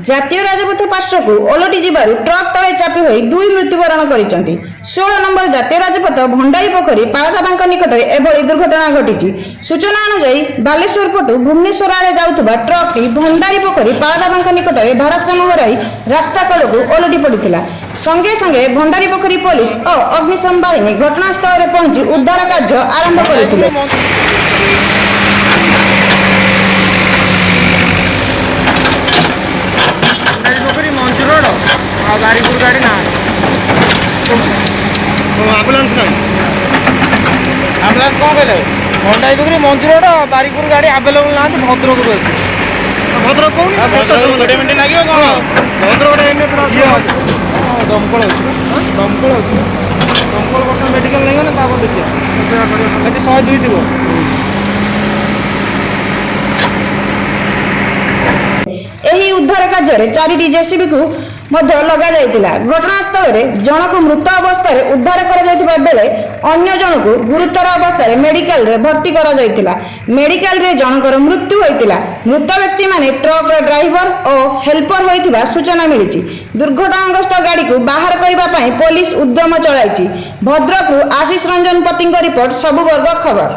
ଜାତୀୟ ରାଜପଥ ପାର୍ଶ୍ୱକୁ ଓଲଟି ଯିବାରୁ ଟ୍ରକ୍ ତଳେ ଚାପି ହୋଇ ଦୁଇ ମୃତ୍ୟୁବରଣ କରିଛନ୍ତି। 16 ନମ୍ବର ଜାତୀୟ ରାଜପଥ ଭଣ୍ଡାରୀ ପୋଖରୀ ପାଳଦାବାଙ୍କ ନିକଟରେ ଏଭଳି ଦୁର୍ଘଟଣା ଘଟିଛି। ସୂଚନା ଅନୁଯାୟୀ ବାଲେଶ୍ୱର ପଟୁ ଭୁବନେଶ୍ୱର ଆଡ଼େ ଯାଉଥିବା ଟ୍ରକ୍ଟି ଭଣ୍ଡାରୀ ପୋଖରୀ ପାଳଦାବାଙ୍କ ନିକଟରେ ଭାରସାମ୍ୟ ହରାଇ ରାସ୍ତା କଡ଼କୁ ଓଲଟି ପଡ଼ିଥିଲା। ସଙ୍ଗେ ସଙ୍ଗେ ଭଣ୍ଡାରୀ ପୋଖରୀ ପୋଲିସ ଓ ଅଗ୍ନିଶମ ବାହିନୀ ଘଟଣାସ୍ଥଳରେ ପହଞ୍ଚି ଉଦ୍ଧାର କାର୍ଯ୍ୟ ଆରମ୍ଭ କରିଥିଲେ। बारीपुर गाड़ी ना आम्बुलांस नहीं आम्बुलांस कौन कहले भंडारी पोखरी मंजू रोड बारीपुर गाड़ी अवेलेबल ना भद्रक रू अच्छे भद्रक कौन गोटे मिनट लगे कौन भद्रक दमकल अच्छे दमकल अच्छे दमकल बर्तमान मेडिकल नहीं गले देखिए 102 थी। ଏହି ଉଦ୍ଧାର କାର୍ଯ୍ୟରେ 4ଟି ଜେସିବି କୁ ମଧ୍ୟ ଲଗା ଯାଇଥିଲା। ଘଟଣାସ୍ଥଳରେ ଜଣକୁ ମୃତ ଅବସ୍ଥାରେ ଉଦ୍ଧାର କରାଯାଇଥିବା ବେଳେ ଅନ୍ୟ ଜଣକୁ ଗୁରୁତର ଅବସ୍ଥାରେ ମେଡିକାଲରେ ଭର୍ତ୍ତି କରାଯାଇଥିଲା। ମେଡିକାଲରେ ଜଣଙ୍କର ମୃତ୍ୟୁ ହୋଇଥିଲା। ମୃତ ବ୍ୟକ୍ତିମାନେ ଟ୍ରକ୍ର ଡ୍ରାଇଭର ଓ ହେଲ୍ପର ହୋଇଥିବା ସୂଚନା ମିଳିଛି। ଦୁର୍ଘଟଣାଗ୍ରସ୍ତ ଗାଡ଼ିକୁ ବାହାର କରିବା ପାଇଁ ପୋଲିସ ଉଦ୍ୟମ ଚଳାଇଛି। ଭଦ୍ରକରୁ ଆଶିଷ ରଞ୍ଜନ ପତିଙ୍କ ରିପୋର୍ଟ, ସବୁ ବର୍ଗ ଖବର।